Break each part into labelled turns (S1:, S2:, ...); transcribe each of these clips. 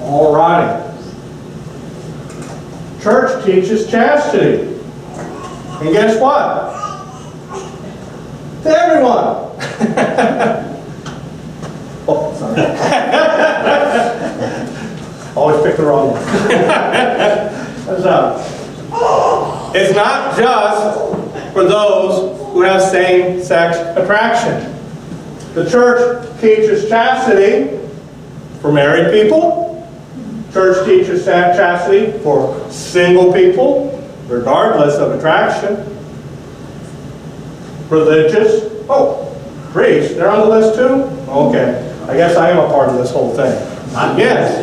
S1: All righty. Church teaches chastity. And guess what? To everyone. Oh, sorry. Always pick the wrong one. It's not just for those who have same-sex attraction. The church teaches chastity for married people. Church teaches chastity for single people, regardless of attraction. Religious. Oh, priests, they're on the list too? Okay. I guess I am a part of this whole thing. Yes.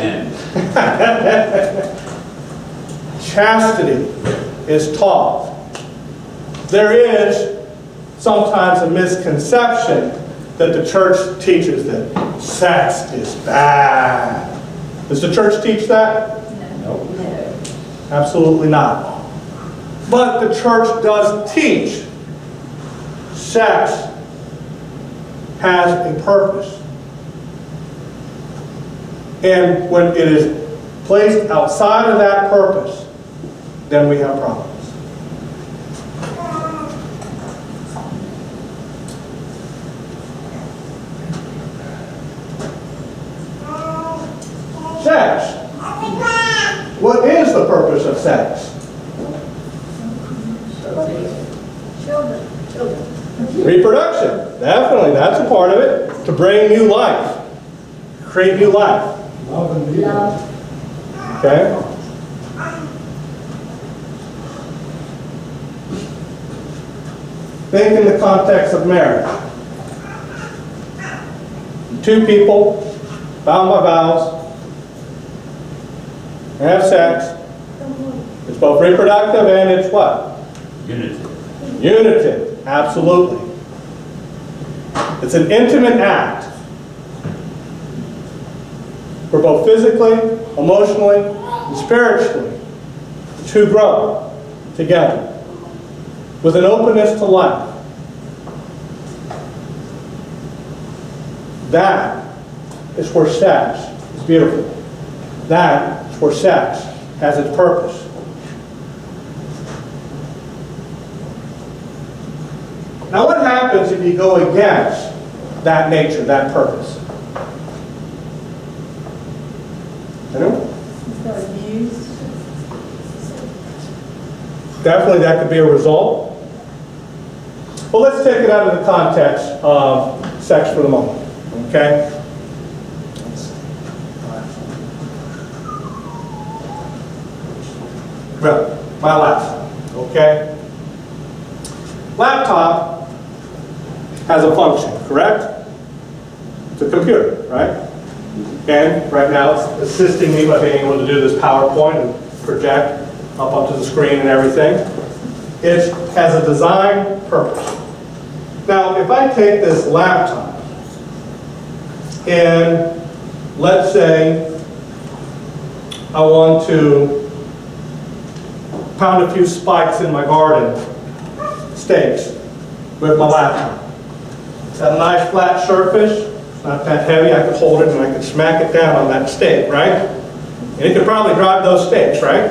S1: Chastity is taught. There is sometimes a misconception that the church teaches that sex is bad. Does the church teach that?
S2: No.
S1: Absolutely not. But the church does teach sex has a purpose. And when it is placed outside of that purpose, then we have problems. Sex. What is the purpose of sex?
S2: Children.
S1: Reproduction. Definitely, that's a part of it. To bring new life. Create new life.
S3: Love and beauty.
S1: Okay? Think in the context of marriage. Two people, bound by vows, and have sex. It's both reproductive and it's what?
S4: Unity.
S1: Unitive. Absolutely. It's an intimate act. For both physically, emotionally, and spiritually, the two grow together with an openness to life. That is where sex is beautiful. That is where sex has its purpose. Now what happens if you go against that nature, that purpose? Anyone? Definitely that could be a result. Well, let's take it out of the context of sex for the moment, okay? Well, my laptop, okay? Laptop has a function, correct? It's a computer, right? And right now it's assisting me by being able to do this PowerPoint and project up onto the screen and everything. It has a design purpose. Now, if I take this laptop and let's say I want to pound a few spikes in my garden, stakes, with my laptop. It's got a nice flat surface. Not that heavy, I could hold it and I could smack it down on that stake, right? And it could probably drive those stakes, right?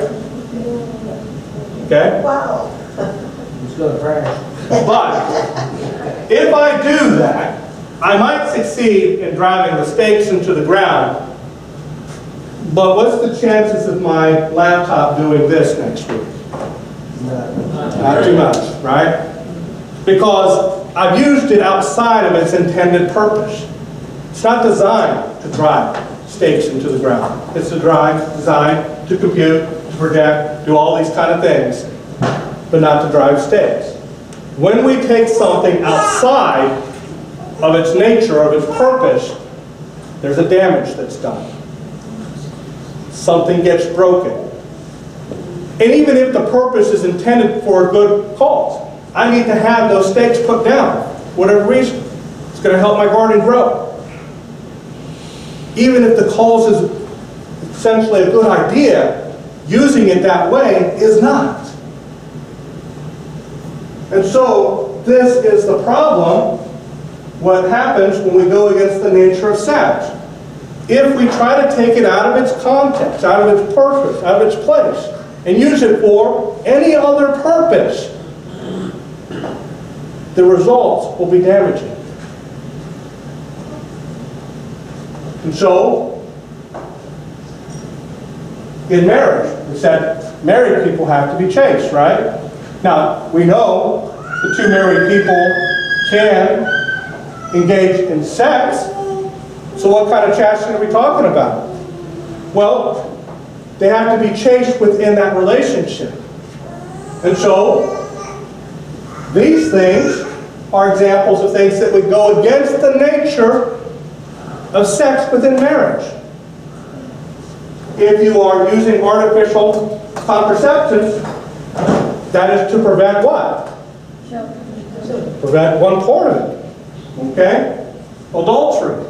S1: Okay?
S2: Wow.
S3: It's going to crash.
S1: But if I do that, I might succeed in driving the stakes into the ground. But what's the chances of my laptop doing this next week? Not too much, right? Because I've used it outside of its intended purpose. It's not designed to drive stakes into the ground. It's designed to compute, to project, do all these kind of things, but not to drive stakes. When we take something outside of its nature, of its purpose, there's a damage that's done. Something gets broken. And even if the purpose is intended for a good cause, I need to have those stakes put down, for whatever reason. It's going to help my garden grow. Even if the cause is essentially a good idea, using it that way is not. And so, this is the problem, what happens when we go against the nature of sex. if we try to take it out of its context, out of its purpose, out of its place, and use it for any other purpose, the results will be damaging. And so, in marriage, we said married people have to be chaste, right? Now, we know the two married people can engage in sex, so what kind of chastity are we talking about? Well, they have to be chaste within that relationship. And so, these things are examples of things that would go against the nature of sex within marriage. If you are using artificial contraceptives, that is to prevent what? Prevent one part of it. Okay? Adultery.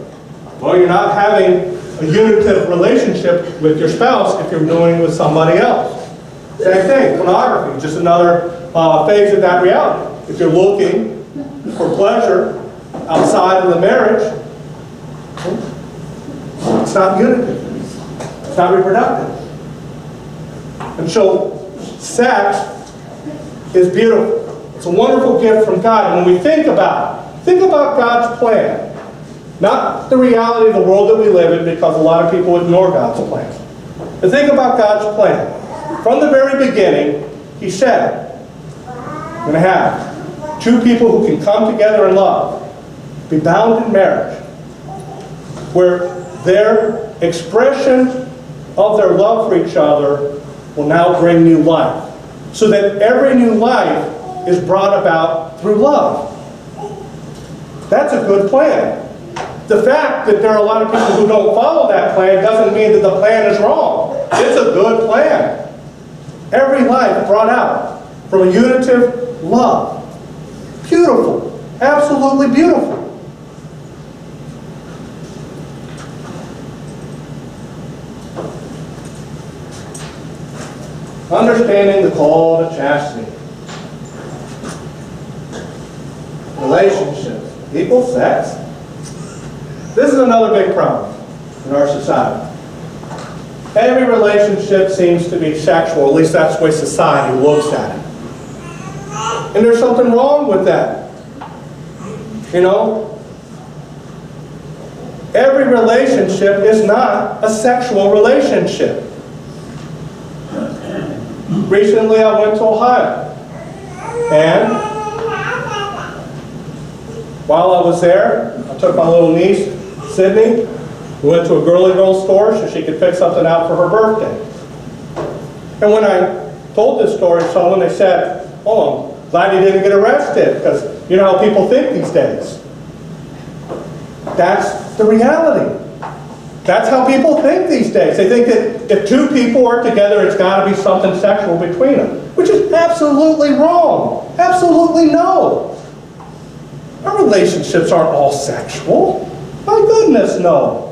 S1: Well, you're not having a unitive relationship with your spouse if you're doing it with somebody else. Same thing, pornography, just another phase of that reality. If you're looking for pleasure outside of the marriage, it's not unitive. It's not reproductive. And so, sex is beautiful. It's a wonderful gift from God. And when we think about God's plan. Not the reality of the world that we live in, because a lot of people ignore God's plan. But think about God's plan. From the very beginning, He said, I'm going to have two people who can come together in love, be bound in marriage, where their expression of their love for each other will now bring new life. So that every new life is brought about through love. That's a good plan. The fact that there are a lot of people who don't follow that plan doesn't mean that the plan is wrong. It's a good plan. Every life brought out from a unitive love. Beautiful. Absolutely beautiful. Understanding the call to chastity. Relationships equal sex. This is another big problem in our society. Every relationship seems to be sexual, at least that's the way society looks at it. And there's something wrong with that. You know? Every relationship is not a sexual relationship. Recently I went to Ohio. And while I was there, I took my little niece, Sydney. We went to a girly girl store so she could pick something out for her birthday. And when I told this story to someone, they said, oh, I'm glad you didn't get arrested, because you know how people think these days. That's the reality. That's how people think these days. They think that if two people are together, it's got to be something sexual between them, which is absolutely wrong. Absolutely no. Our relationships aren't all sexual. My goodness, no.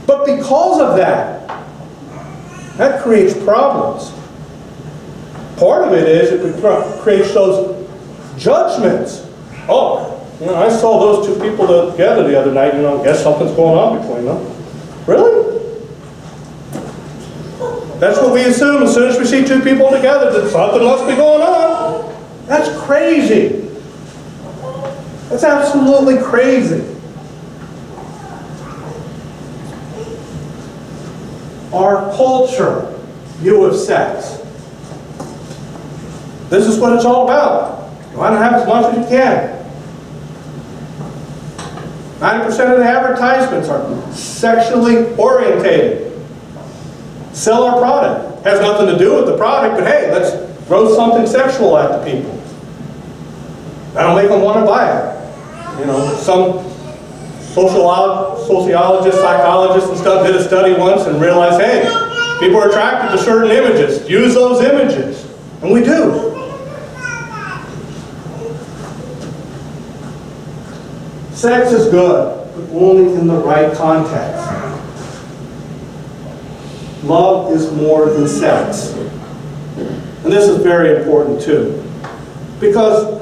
S1: But because of that creates problems. Part of it is it creates those judgments. Oh, you know, I saw those two people together the other night, you know, I guess something's going on between them. Really? That's what we assume as soon as we see two people together, that something must be going on. That's crazy. That's absolutely crazy. Our culture view of sex. This is what it's all about. You want to have as much as you can. 90% of the advertisements are sexually orientated. Sell our product. Has nothing to do with the product, but hey, let's throw something sexual at the people. That'll make them want to buy it. You know, some sociologists, psychologists and stuff did a study once and realized, hey, people are attracted to certain images. Use those images. And we do. Sex is good, but only in the right context. Love is more than sex. And this is very important too. Because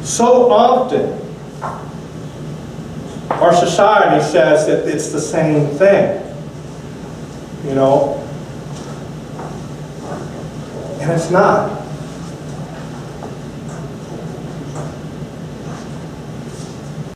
S1: so often, Our society says that it's the same thing, you know, and it's not.